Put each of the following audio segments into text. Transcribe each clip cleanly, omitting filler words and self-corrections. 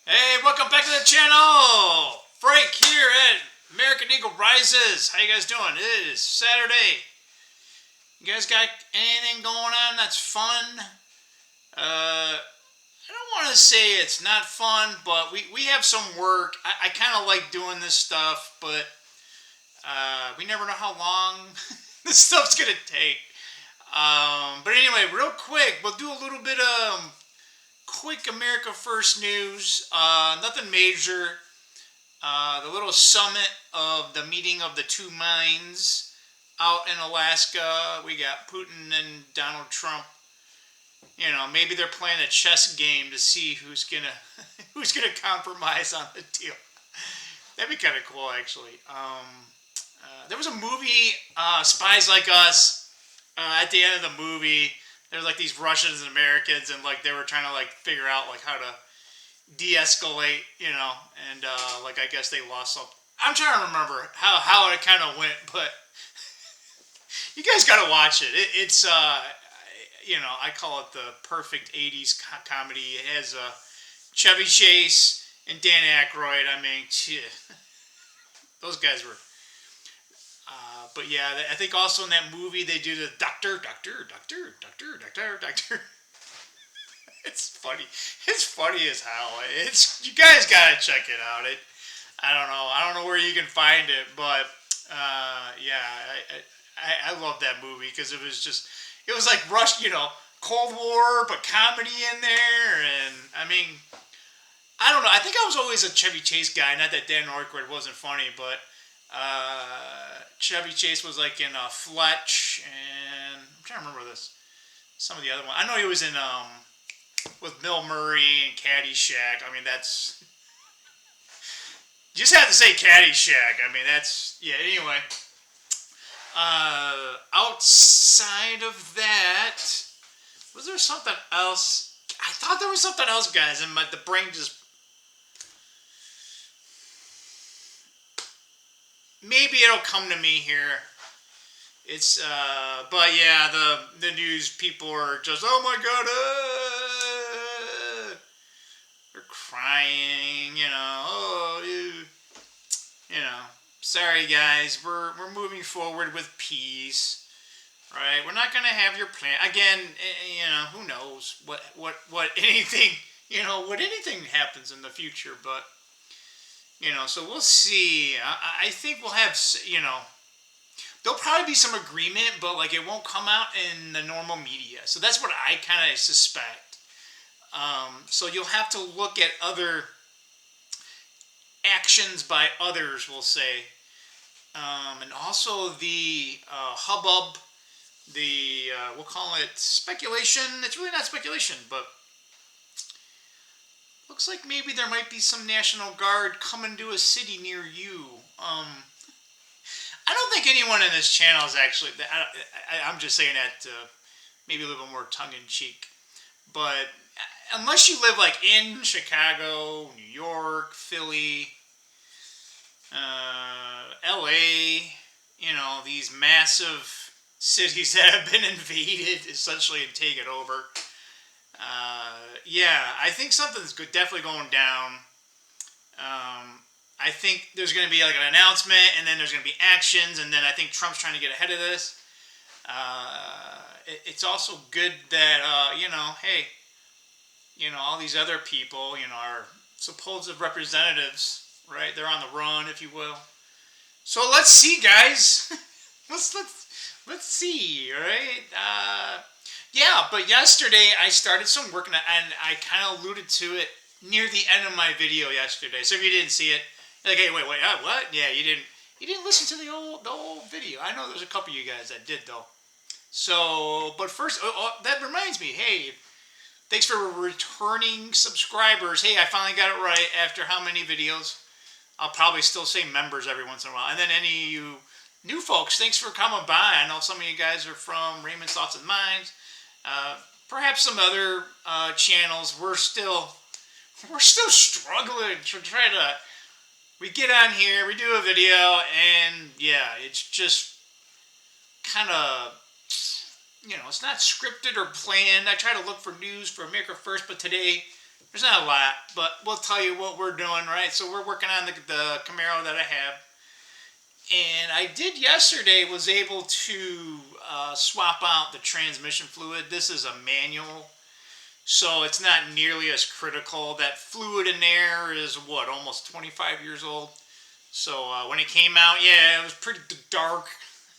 Hey, welcome back to the channel! Frank here at American Eagle Rises. How you guys doing? It is Saturday. You guys got anything going on that's fun? I don't want to say it's not fun, but we have some work. I kind of like doing this stuff, but we never know how long this stuff's going to take. But anyway, real quick, we'll do a little bit of quick America First news. Nothing major. The little summit of the meeting of the two minds out in Alaska. We got Putin and Donald Trump. You know, maybe they're playing a chess game to see who's gonna who's gonna compromise on the deal. That'd be kind of cool, actually. There was a movie, Spies Like Us. At the end of the movie, there was like these Russians and Americans, and like they were trying to like figure out like how to de-escalate, you know, and like I guess they lost some. I'm trying to remember how it kind of went, but you guys gotta watch it. It's you know, I call it the perfect '80s comedy. It has Chevy Chase and Dan Aykroyd. I mean, those guys were. But yeah, I think also in that movie they do the doctor. It's funny. It's funny as hell. You guys gotta check it out. I don't know where you can find it, but yeah, I love that movie because it was like Rush, you know, Cold War, but comedy in there, and I mean, I don't know. I think I was always a Chevy Chase guy. Not that Dan Aykroyd wasn't funny, but Chevy Chase was like in Fletch, and I'm trying to remember some of the other ones. I know he was in with Bill Murray and Caddyshack. I mean, that's you just have to say Caddyshack. I mean, that's yeah. Anyway, outside of that, was there something else? I thought there was something else, guys, and the brain just. Maybe it'll come to me here. It's but yeah, the news people are just, oh my god, they're crying, you know. Oh, you know. Sorry guys, we're moving forward with peace, right? We're not gonna have your plan again. You know, who knows what anything, you know, what anything happens in the future, but. You know, so we'll see. I think we'll have, you know, there'll probably be some agreement, but like it won't come out in the normal media. So that's what I kind of suspect. So you'll have to look at other actions by others, we'll say. And also the hubbub, we'll call it speculation. It's really not speculation, but looks like maybe there might be some National Guard coming to a city near you. I don't think anyone in this channel is actually. I'm just saying that maybe a little more tongue-in-cheek. But unless you live like in Chicago, New York, Philly, LA, you know, these massive cities that have been invaded essentially and taken over. Yeah, I think something's definitely going down. I think there's going to be like an announcement, and then there's going to be actions, and then I think Trump's trying to get ahead of this. It's also good that, you know, hey, you know, all these other people, you know, are supposed representatives, right? They're on the run, if you will. So let's see, guys. let's see, right? Yeah, but yesterday I started some work, and I kind of alluded to it near the end of my video yesterday. So if you didn't see it, you're like, hey, wait, what? Yeah, you didn't listen to the old video. I know there's a couple of you guys that did though. So, but first, that reminds me. Hey, thanks for returning subscribers. Hey, I finally got it right after how many videos? I'll probably still say members every once in a while, and then any of you new folks, thanks for coming by. I know some of you guys are from Raymond's Thoughts and Minds. Perhaps some other channels. We're still struggling to try to. We get on here, we do a video, and yeah, it's just kind of, you know, it's not scripted or planned. I try to look for news for America First, but today There's not a lot, but we'll tell you what we're doing, right? So we're working on the Camaro that I have. And I did yesterday, was able to swap out the transmission fluid. This is a manual, so it's not nearly as critical. That fluid in there is, what, almost 25 years old. So when it came out, yeah, it was pretty dark.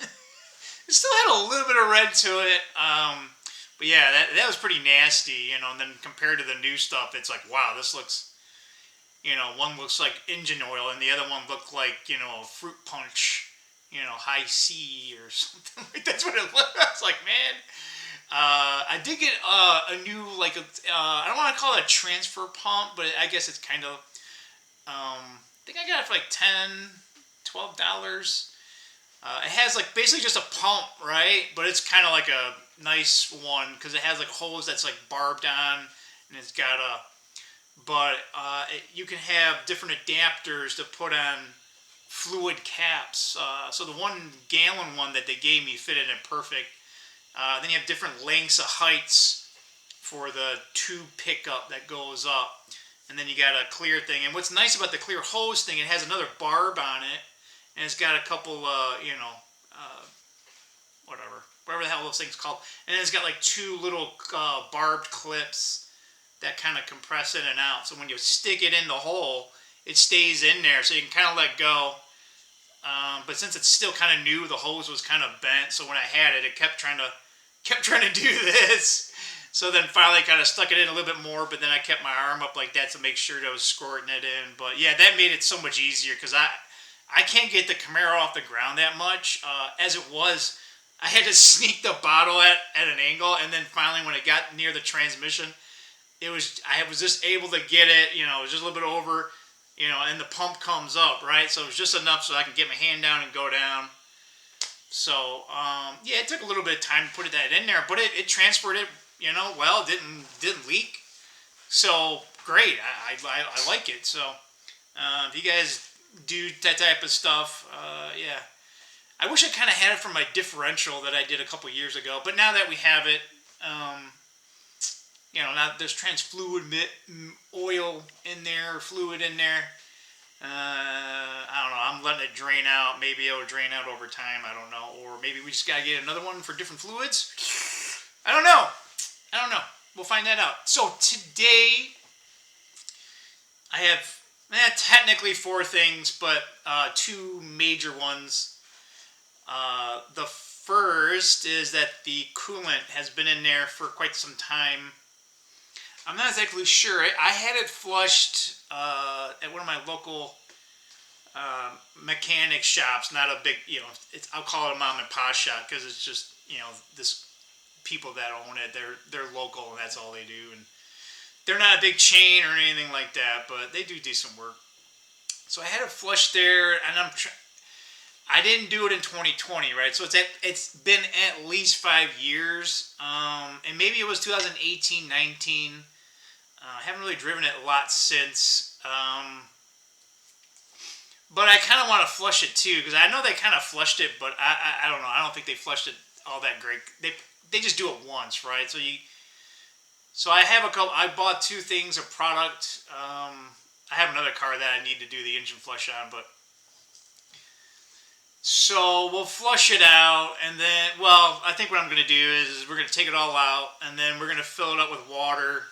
It still had a little bit of red to it. But yeah, that was pretty nasty, you know. And then compared to the new stuff, it's like, wow, this looks, you know, one looks like engine oil, and the other one looked like, you know, a fruit punch, you know, high C or something. That's what it looked. I was like, man. I did get a new, like, I don't want to call it a transfer pump, but I guess it's kind of, I think I got it for like $10, $12. It has like basically just a pump, right? But it's kind of like a nice one because it has like a hose that's like barbed on, and it's got a. But you can have different adapters to put on fluid caps. So the 1 gallon one that they gave me fitted in perfect. Then you have different lengths of heights for the tube pickup that goes up. And then you got a clear thing. And what's nice about the clear hose thing, it has another barb on it. And it's got a couple, you know, whatever the hell those things called. And then it's got like 2 little barbed clips that kind of compress in and out. So when you stick it in the hole, it stays in there. So you can kind of let go. But since it's still kind of new, the hose was kind of bent. So when I had it, it kept trying to do this. So then finally kind of stuck it in a little bit more, but then I kept my arm up like that to make sure that I was squirting it in. But yeah, that made it so much easier because I can't get the Camaro off the ground that much. As it was, I had to sneak the bottle at an angle, and then finally when it got near the transmission, I was just able to get it, you know, it was just a little bit over, you know, and the pump comes up, right? So it was just enough so I can get my hand down and go down. So, yeah, it took a little bit of time to put that in there, but it transferred it, you know, well, didn't leak. So, great. I like it. So, if you guys do that type of stuff, yeah. I wish I kind of had it for my differential that I did a couple years ago, but now that we have it, you know, now there's fluid oil in there, fluid in there. I don't know. I'm letting it drain out. Maybe it'll drain out over time. I don't know. Or maybe we just gotta get another one for different fluids. I don't know. We'll find that out. So today, I have technically 4 things, but 2 major ones. The first is that the coolant has been in there for quite some time. I'm not exactly sure. I had it flushed at one of my local mechanic shops. Not a big, you know, I'll call it a mom and pop shop because it's just, you know, this people that own it. They're local and that's all they do. And they're not a big chain or anything like that, but they do decent work. So I had it flushed there, and I didn't do it in 2020, right? So it's been at least 5 years, and maybe it was 2018, 19. I haven't really driven it a lot since, but I kind of want to flush it too because I know they kind of flushed it, but I don't know. I don't think they flushed it all that great. They just do it once, right? So I have a couple. I bought 2 things of product. I have another car that I need to do the engine flush on, but. So we'll flush it out, and then, well, I think what I'm going to do is we're going to take it all out, and then we're going to fill it up with water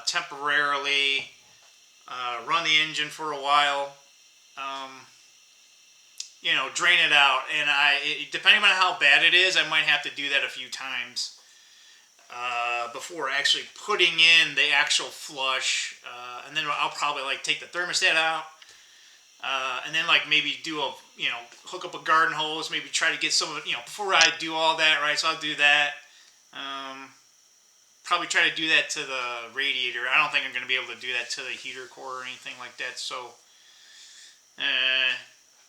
temporarily, run the engine for a while, you know, drain it out, and depending on how bad it is, I might have to do that a few times before actually putting in the actual flush, and then I'll probably like take the thermostat out. And then like maybe hook up a garden hose, maybe try to get some of it, you know, before I do all that, right? So I'll do that. Probably try to do that to the radiator. I don't think I'm going to be able to do that to the heater core or anything like that. So,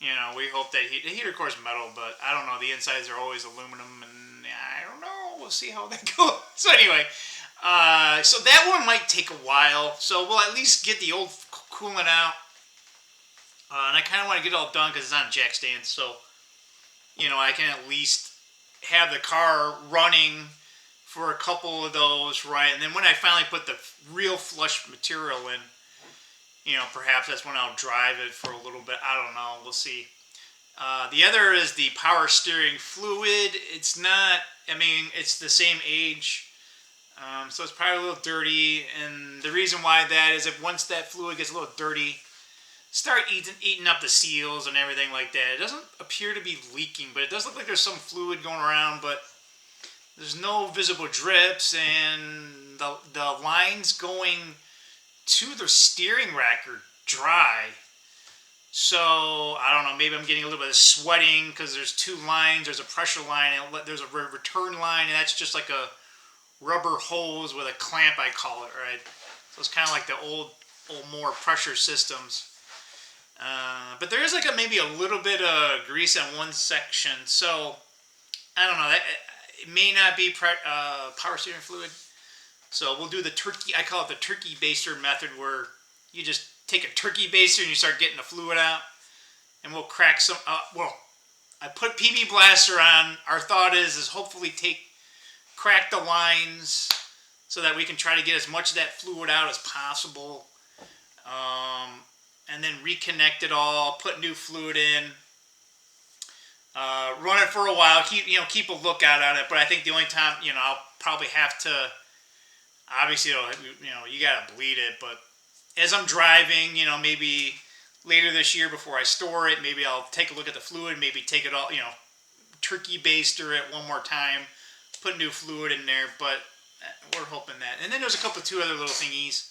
you know, we hope that the heater core is metal, but I don't know. The insides are always aluminum, and I don't know. We'll see how that goes. So anyway, so that one might take a while. So we'll at least get the old coolant out. And I kind of want to get it all done because it's on a jack stand, so, you know, I can at least have the car running for a couple of those, right? And then when I finally put the real flush material in, you know, perhaps that's when I'll drive it for a little bit. I don't know. We'll see. The other is the power steering fluid. It's not, I mean, it's the same age. So it's probably a little dirty. And the reason why that is if once that fluid gets a little dirty, start eating up the seals and everything like that. It doesn't appear to be leaking, but it does look like there's some fluid going around, but there's no visible drips, and the lines going to the steering rack are dry. So, I don't know, maybe I'm getting a little bit of sweating because there's two lines. There's a pressure line and there's a return line, and that's just like a rubber hose with a clamp, I call it, right? So it's kind of like the old more pressure systems. But there is like maybe a little bit of grease on one section. So, I don't know, it may not be power steering fluid. So we'll do the turkey, I call it the turkey baster method, where you just take a turkey baster and you start getting the fluid out, and we'll crack some, well, I put PB Blaster on. Our thought is hopefully crack the lines so that we can try to get as much of that fluid out as possible, and then reconnect it all, put new fluid in, run it for a while, keep a lookout on it. But I think the only time, I'll probably have to, obviously, you gotta bleed it, but as I'm driving, maybe later this year before I store it, maybe I'll take a look at the fluid, maybe take it all, turkey baster it one more time, put new fluid in there, but we're hoping that. And then there's two other little thingies.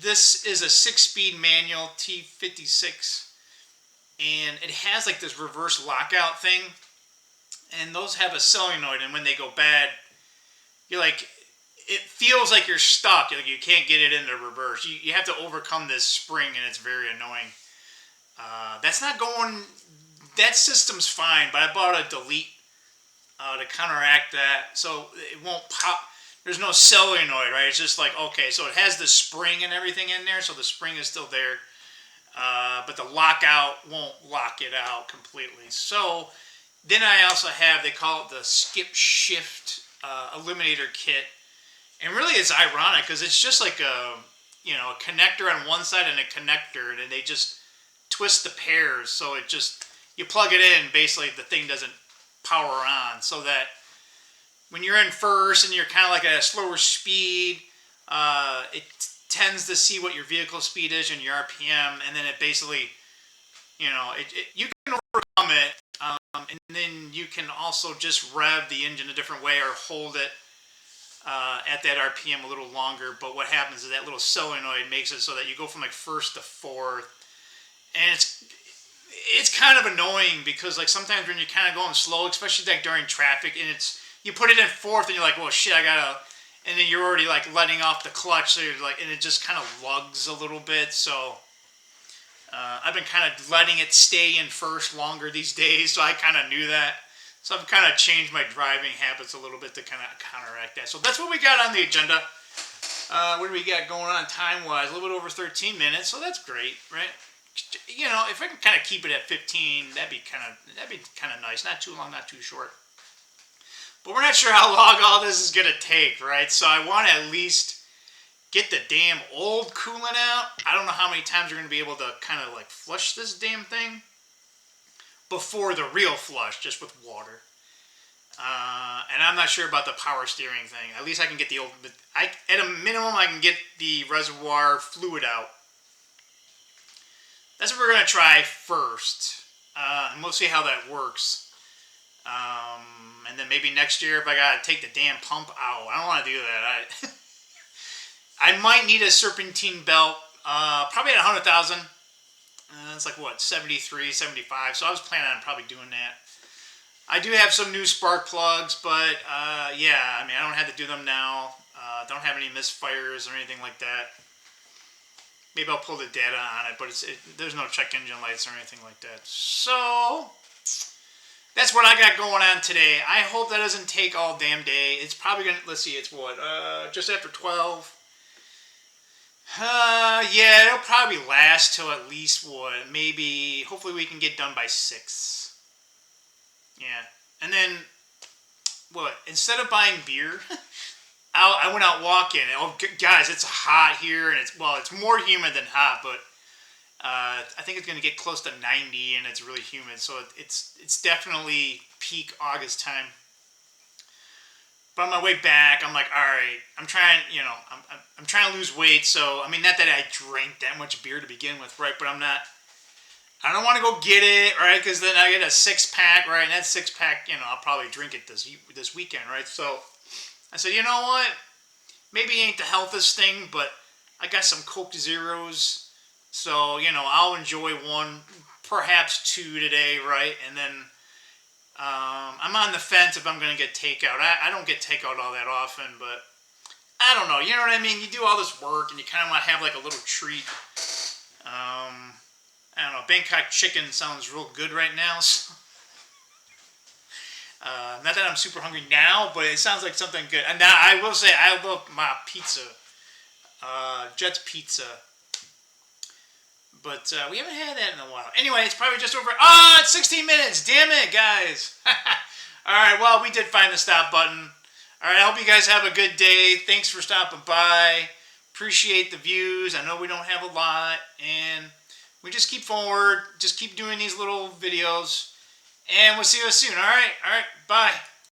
This is a 6-speed manual T56, and it has like this reverse lockout thing, and those have a solenoid, and when they go bad, you're like, it feels like you're stuck. Like you can't get it into reverse. You have to overcome this spring, and it's very annoying. That system's fine, but I bought a delete to counteract that, so it won't pop. There's no solenoid, right? It's just like, okay, so it has the spring and everything in there, so the spring is still there, but the lockout won't lock it out completely. So then I also have, they call it the skip shift eliminator kit. And really it's ironic because it's just like a connector on one side and a connector, and they just twist the pairs, so it just, you plug it in, basically the thing doesn't power on, so that when you're in first and you're kind of like at a slower speed, it tends to see what your vehicle speed is and your RPM, and then it basically, you can overcome it, and then you can also just rev the engine a different way or hold it at that RPM a little longer. But what happens is that little solenoid makes it so that you go from like first to fourth, and it's kind of annoying because like sometimes when you're kind of going slow, especially like during traffic, and you put it in fourth and you're like, well shit, and then you're already like letting off the clutch, so you're like, and it just kind of lugs a little bit. So I've been kind of letting it stay in first longer these days, so I kind of knew that. So I've kind of changed my driving habits a little bit to kind of counteract that. So that's what we got on the agenda. What do we got going on time-wise? A little bit over 13 minutes, so that's great, right? If I can kind of keep it at 15, that'd be kind of nice. Not too long, not too short. But we're not sure how long all this is going to take, right? So I want to at least get the damn old coolant out. I don't know how many times we're going to be able to kind of like flush this damn thing before the real flush, just with water. And I'm not sure about the power steering thing. At least I can get the old, at a minimum, I can get the reservoir fluid out. That's what we're going to try first. And we'll see how that works. And then maybe next year, if I got to take the damn pump out, I don't want to do that. I might need a serpentine belt, probably at 100,000. It's like, what, 73, 75. So I was planning on probably doing that. I do have some new spark plugs, but yeah, I mean, I don't have to do them now. Don't have any misfires or anything like that. Maybe I'll pull the data on it, but there's no check engine lights or anything like that. So that's what I got going on today. I hope that doesn't take all damn day. It's probably going to, let's see, it's what, just after 12. Yeah, it'll probably last till at least what, maybe, hopefully we can get done by 6. Yeah, and then instead of buying beer, I went out walking. Oh, guys, it's hot here, and it's more humid than hot, but I think it's going to get close to 90, and it's really humid, so it's definitely peak August time. But on my way back, I'm like, all right, I'm trying to lose weight. So I mean, not that I drank that much beer to begin with, right? But I don't want to go get it, right? Because then I get a 6-pack, right? And that 6-pack, I'll probably drink it this weekend, right? So I said, you know what? Maybe it ain't the healthiest thing, but I got some Coke Zeros, so I'll enjoy one, perhaps 2 today, right? And then I'm on the fence if I'm going to get takeout. I don't get takeout all that often, but I don't know. You know what I mean? You do all this work, and you kind of want to have like a little treat. I don't know. Bangkok chicken sounds real good right now. So. Not that I'm super hungry now, but it sounds like something good. And now I will say I love my pizza. Jet's Pizza. But we haven't had that in a while. Anyway, it's probably just over. It's 16 minutes. Damn it, guys. All right, well, we did find the stop button. All right, I hope you guys have a good day. Thanks for stopping by. Appreciate the views. I know we don't have a lot. And we just keep forward. Just keep doing these little videos. And we'll see you soon. All right, bye.